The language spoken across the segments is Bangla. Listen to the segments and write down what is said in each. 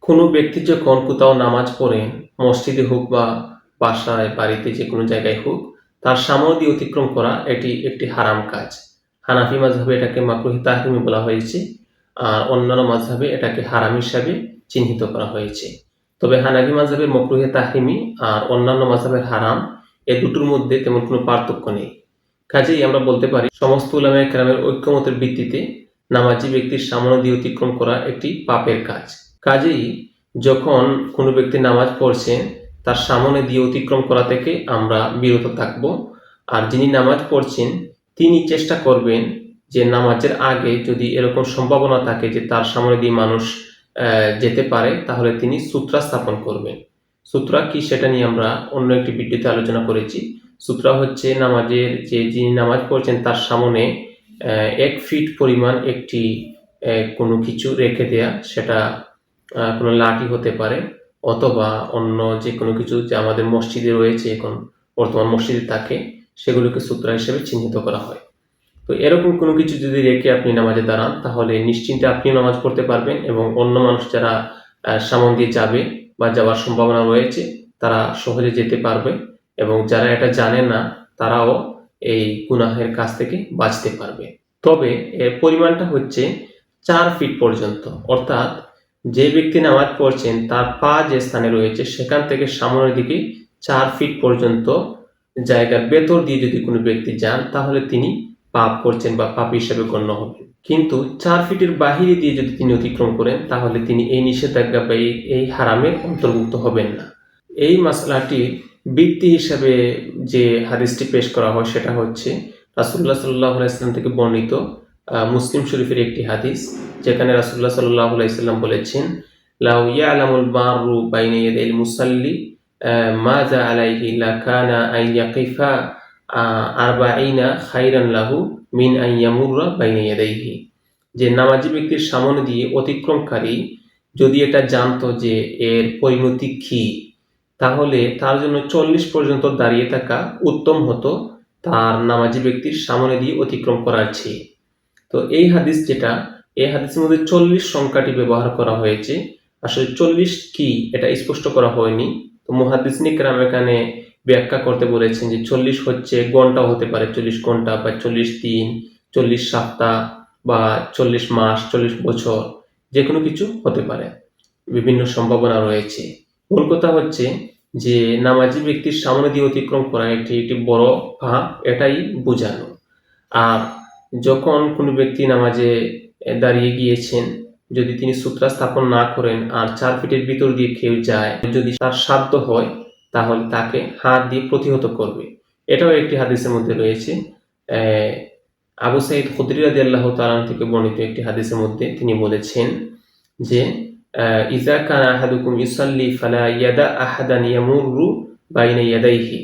কোনো ব্যক্তি যখন কোথাও নামাজ পড়েন, মসজিদে হোক বা বাসায়, বাড়িতে যে কোনো জায়গায় হোক, তার সামনে দিয়ে অতিক্রম করা এটি একটি হারাম কাজ। হানাফি মাযহাবে এটাকে মাকরুহে তাহরিমি বলা হয়েছে, আর অন্যান্য মাযহাবে এটাকে হারাম হিসাবে চিহ্নিত করা হয়েছে। তবে হানাফি মাযহাবের মাকরুহে তাহরিমি আর অন্যান্য মাযহাবের হারাম এ দুটোর মধ্যে তেমন কোনো পার্থক্য নেই। কাজেই আমরা বলতে পারি সমস্ত উলামায়ে কেরামের ঐক্যমতের ভিত্তিতে নামাজি ব্যক্তির সামনে দিয়ে অতিক্রম করা একটি পাপের কাজ। কাজেই যখন কোনো ব্যক্তি নামাজ পড়ছেন, তার সামনে দিয়ে অতিক্রম করা থেকে আমরা বিরত থাকব। আর যিনি নামাজ পড়ছেন তিনি চেষ্টা করবেন যে নামাজের আগে যদি এরকম সম্ভাবনা থাকে যে তার সামনে দিয়ে মানুষ যেতে পারে, তাহলে তিনি সুতরা স্থাপন করবেন। সুতরা কি সেটা নিয়ে আমরা অন্য একটি ভিডিওতে আলোচনা করেছি। সুতরা হচ্ছে নামাজের যিনি নামাজ পড়ছেন তার সামনে 1 ফিট পরিমাণ একটি কোনো কিছু রেখে দেয়া, সেটা কোনো লাঠি হতে পারে অথবা অন্য যে কোনো কিছু যে আমাদের মসজিদে রয়েছে, এখন বর্তমান মসজিদে থাকে, সেগুলোকে সুতরা হিসেবে চিহ্নিত করা হয়। তো এরকম কোনো কিছু যদি রেখে আপনি নামাজে দাঁড়ান, তাহলে নিশ্চিন্তে আপনিও নামাজ পড়তে পারবেন এবং অন্য মানুষ যারা সামনে দিয়ে যাবে বা যাওয়ার সম্ভাবনা রয়েছে তারা সহজে যেতে পারবে, এবং যারা এটা জানে না তারাও এই গুনাহের কাছ থেকে বাঁচতে পারবে। তবে এর পরিমাণটা হচ্ছে 4 ফিট পর্যন্ত, অর্থাৎ যে ব্যক্তি নামাজ পড়ছেন তার পা যে স্থানে রয়েছে সেখান থেকে সামনের দিকে 4 ফিট পর্যন্ত জায়গার ভেতর দিয়ে যদি কোনো ব্যক্তি যান, তাহলে তিনি পাপ করছেন বা পাপী হিসেবে গণ্য হবেন। কিন্তু 4 ফিটের বাহিরে দিয়ে যদি তিনি অতিক্রম করেন, তাহলে তিনি এই নিষেধাজ্ঞা বা এই হারামের অন্তর্ভুক্ত হবেন না। এই মাসলাটির ভিত্তি হিসাবে যে হাদিসটি পেশ করা হয় সেটা হচ্ছে রাসূলুল্লাহ সাল্লাল্লাহু আলাইহি ওয়াসাল্লাম থেকে বর্ণিত মুসলিম শরীফের একটি হাদিস, যেখানে রাসূলুল্লাহ সাল্লাল্লাহু আলাইহি ওয়াসাল্লাম বলেছেন, লাউ ইয়ালামুল বারু বাইনা ইয়াদাইল মুসাল্লি মাযা আলাইহি লাকানা আন ইয়াকিফা 40 খায়রান লাহু মিন আন ইয়ামুররা বাইনা ইয়াদাইহি। যে নামাজি ব্যক্তির সামনে দিয়ে অতিক্রমকারী যদি এটা জানতো যে এর পরিণতি কি, তাহলে তার জন্য 40 পর্যন্ত দাঁড়িয়ে থাকা উত্তম হতো তার নামাজি ব্যক্তির সামনে দিয়ে অতিক্রম করার চেয়ে। তো এই হাদিসের মধ্যে 40 সংখ্যাটি ব্যবহার করা হয়েছে। আসলে 40 কি এটা স্পষ্ট করা হয়নি। তো মুহাদ্দিসিন কেরাম এখানে ব্যাখ্যা করতে বলেছেন যে 40 হচ্ছে ঘন্টাও হতে পারে, 40 ঘন্টা বা 40 দিন, 40 সপ্তাহ বা 40 মাস, 40 বছর, যে কোনো কিছু হতে পারে, বিভিন্ন সম্ভাবনা রয়েছে। মূল কথা হচ্ছে যে নামাজি ব্যক্তির সামনে দিয়ে অতিক্রম করা একটি বড় পাপ, এটাই বোঝানো। আর যখন কোনো ব্যক্তি নামাজে দাঁড়িয়ে গিয়েছেন, যদি তিনি সুতরা স্থাপন না করেন আর 4 ফিটের ভিতর দিয়ে কেউ যায়, যদি তার সাধ্য হয় তাহলে তাকে হাত দিয়ে প্রতিহত করবে। এটাও একটি হাদিসের মধ্যে রয়েছে। আবু সাঈদ খুদরি রাদিয়াল্লাহু তাআলা থেকে বর্ণিত একটি হাদিসের মধ্যে তিনি বলেছেন যে ইযা কানা আহাদুকুম ইউসাল্লি ফালা ইয়াদা আহাদান ইয়ামুররু বাইনা ইয়াদাইহি।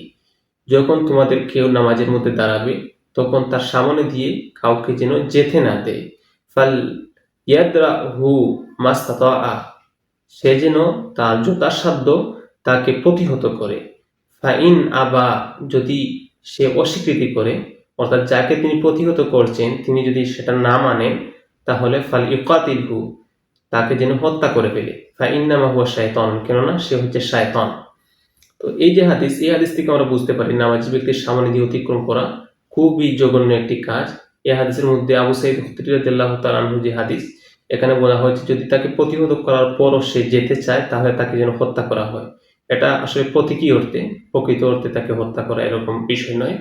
যখন তোমাদের কেউ নামাজের মধ্যে দাঁড়াবে, তখন তার সামনে দিয়ে কাউকে যেন যেতে না দেয়। ফাল ইয়াদরাহু মাস্তাতা, সে যেন তার যথাসাধ্য তাকে প্রতিহত করে। ফাইন আবা, যদি সে অস্বীকৃতি করে, অর্থাৎ যাকে তিনি প্রতিহত করছেন তিনি যদি সেটা না মানেন, তাহলে ফাল ইউকাতিলহু, তাকে যেন হত্যা করে ফেলে। ফাইন্নামা হুয়া শায়তান, কেননা সে হচ্ছে শায়তান। তো এই যে হাদিস, এই হাদিস থেকে আমরা বুঝতে পারি নামাজি ব্যক্তির সামনে দিয়ে অতিক্রম করা খুবই জঘন্য একটি কাজ। এই হাদিসের মধ্যে আবু সাঈদ খুদরি রাদিয়াল্লাহু তাআলা আনহু যে হাদিস, এখানে বলা হয়েছে যদি তাকে প্রতিহত করার পরও সে যেতে চায়, তাহলে তাকে যেন হত্যা করা হয়। এটা আসলে প্রতীকী অর্থে, প্রকৃত অর্থে তাকে হত্যা করা এরকম বিষয় নয়।